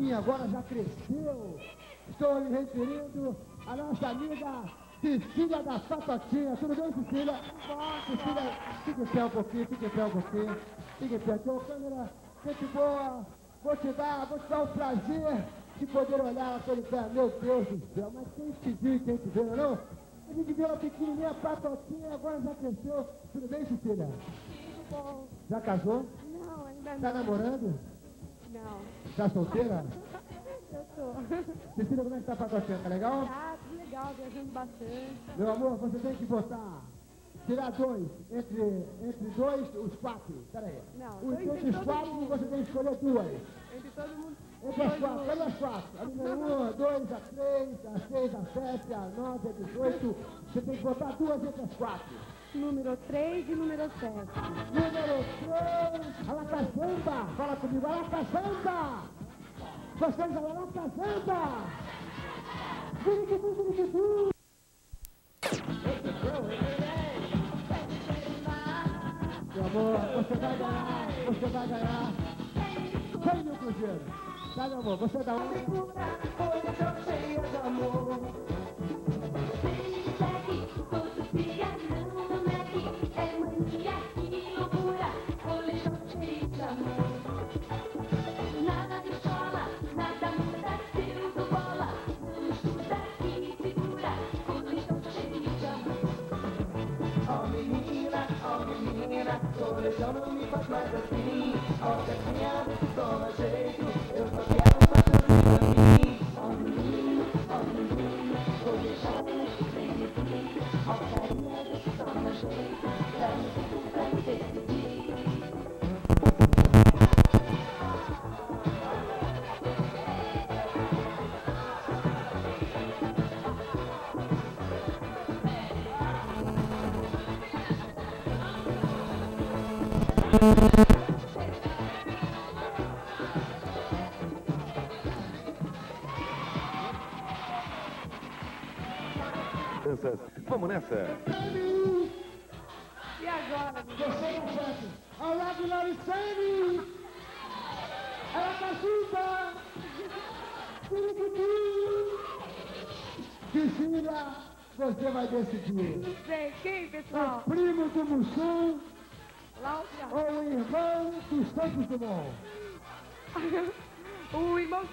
Patotinha agora já cresceu. Estou me referindo à nossa amiga Cecília da Patotinha. Tudo bem, Cecília? Cecília, fique em pé um pouquinho, fique em pé um pouquinho. Fique em pé. Ô, câmera, gente boa, vou te dar o prazer de poder olhar aquele pé. Meu Deus do céu, mas quem te viu e quem te vê, não? A gente viu a pequenininha Patotinha, agora já cresceu. Tudo bem, Cecília? Tudo bom. Já casou? Não, ainda não. Tá namorando? Não. Tá solteira? Eu tô. Cecília, como é que tá a Patotinha? Tá legal? Tá, tudo legal, viajando bastante. Meu amor, você tem que botar, tirar dois, entre dois, os quatro. Pera aí. Não, Entre os quatro, você tem que escolher duas. Entre todo mundo. Entre as quatro, cadê as quatro? A número 1, a 2, a 3, a 6, a 7, a 9, a 18. Você tem que botar duas entre as quatro. Número 3 e número 7. Número 3, Alacazamba. Fala comigo, Alacazamba. Vocês, Alacazamba. Viriquitu. Meu amor, você vai ganhar. 100 mil cruzeiros. Tá, meu amor, você dá um. Cheia de amor. Nada de escola, nada muda, filho bola. Não estuda aqui, segura, coleção cheio de amor. Oh menina, coleção não me faz mais assim. Ó gatinha, toma jeito, eu só quero paixão pra mim. Oh menino, coleção vem de mim. Ó carinha, toma jeito, dá um tempo pra me decidir. Vamos nessa! E agora? Você não sabe. Ao lado do Larissane. Ela tá junta. Cecília, você vai decidir. Não sei. Quem, pessoal? O primo do Mussum Láudia. ou o irmão dos Santos Dumont? O irmão.